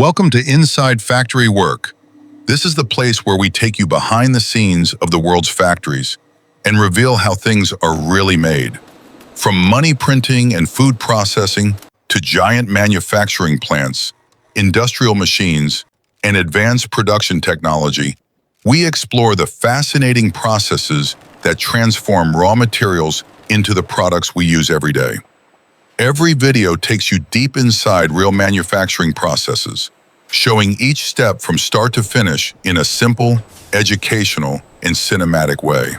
Welcome to Inside Factory Work. This is the place where we take you behind the scenes of the world's factories and reveal how things are really made. From money printing and food processing to giant manufacturing plants, industrial machines, and advanced production technology, we explore the fascinating processes that transform raw materials into the products we use every day. Every video takes you deep inside real manufacturing processes, showing each step from start to finish in a simple, educational, and cinematic way.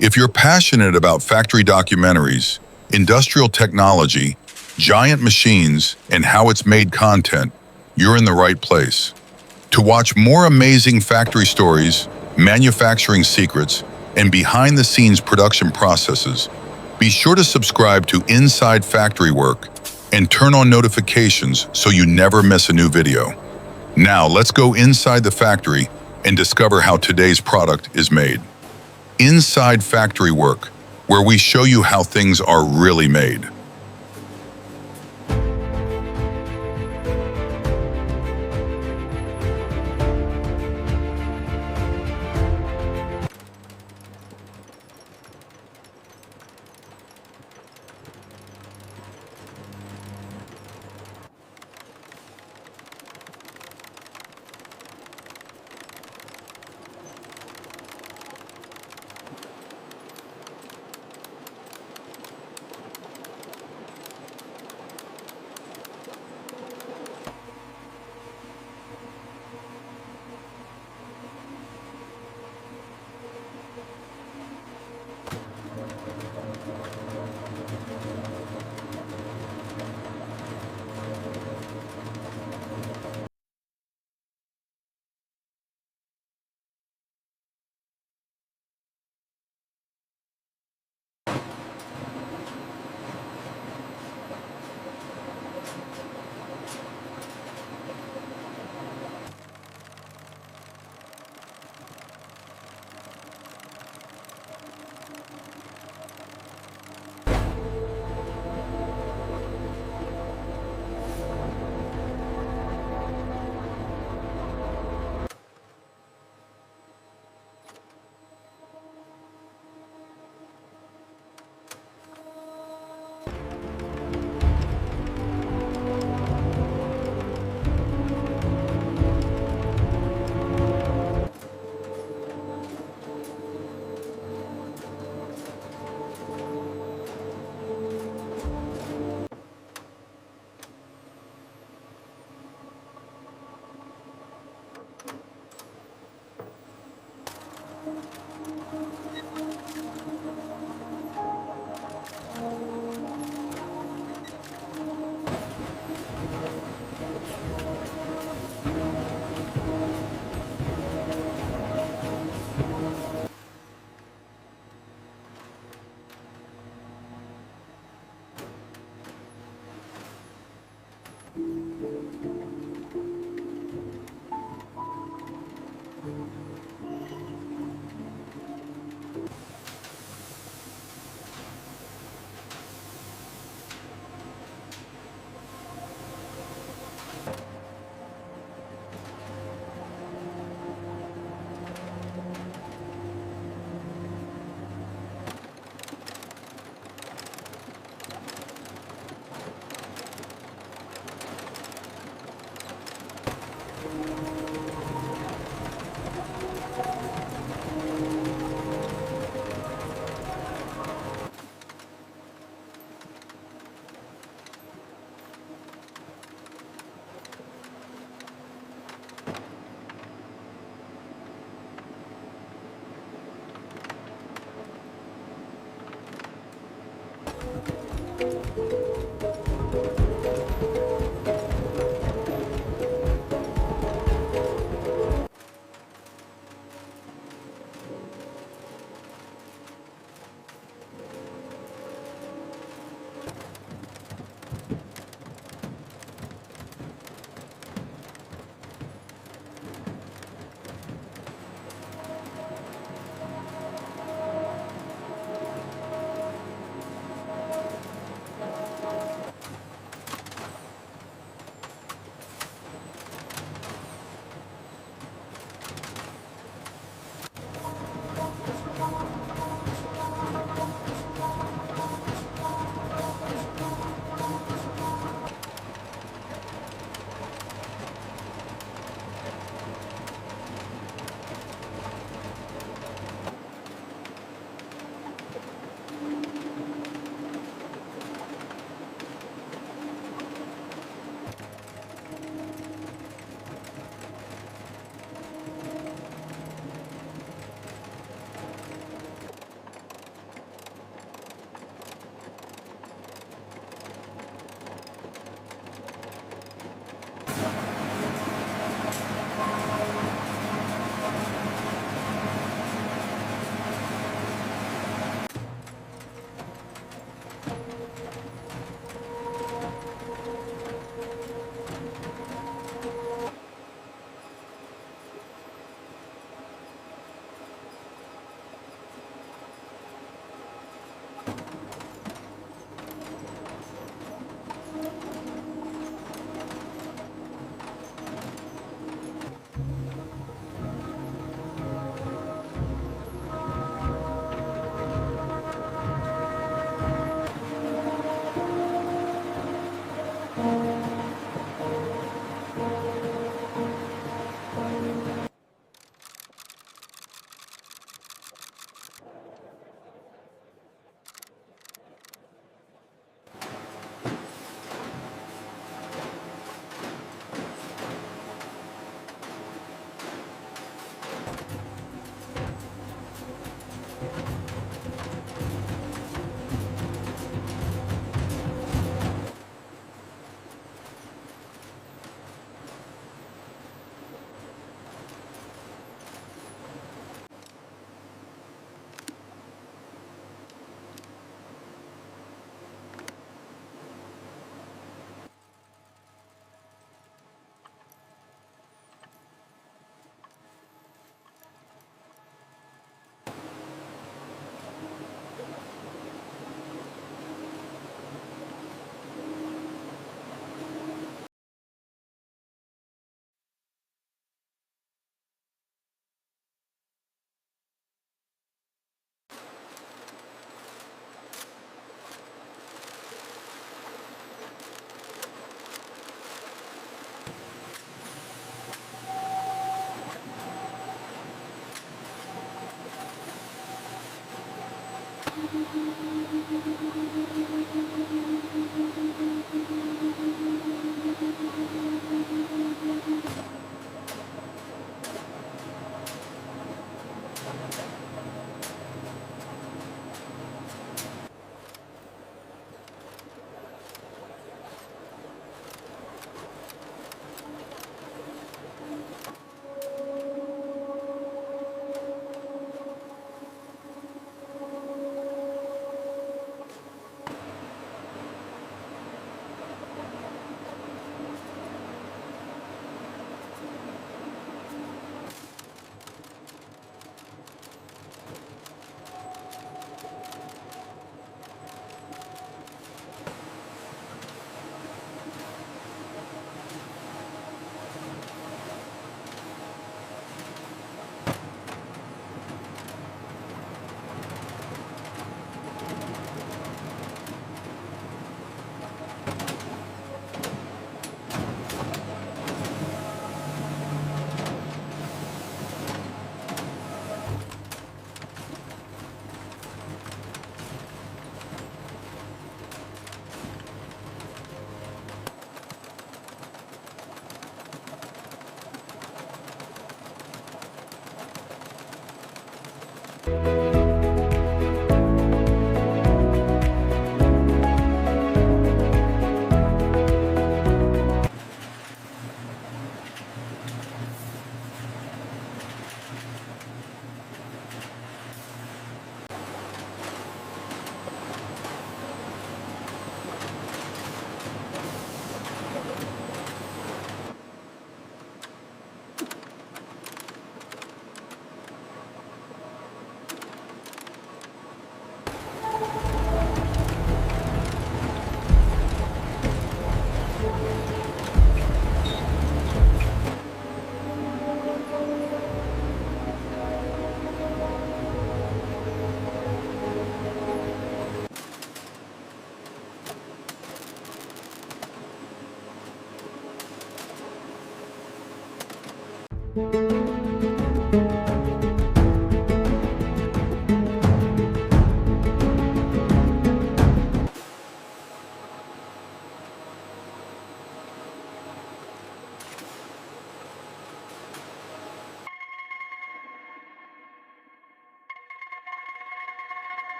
If you're passionate about factory documentaries, industrial technology, giant machines, and how it's made content, you're in the right place. To watch more amazing factory stories, manufacturing secrets, and behind-the-scenes production processes, be sure to subscribe to Inside Factory Work and turn on notifications so you never miss a new video. Now let's go inside the factory and discover how today's product is made. Inside Factory Work, where we show you how things are really made.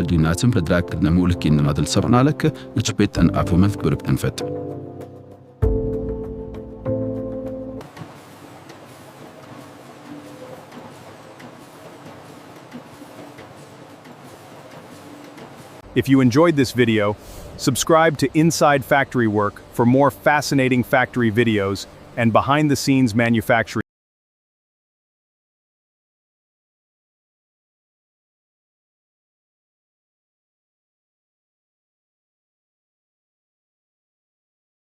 ልዩነትን በድራክ ነሙልክ ይንማድል ሰብናለክ እችቤት አፈመት ብርክ እንፈት If you enjoyed this video, subscribe to Inside Factory Work for more fascinating factory videos and behind-the-scenes manufacturing.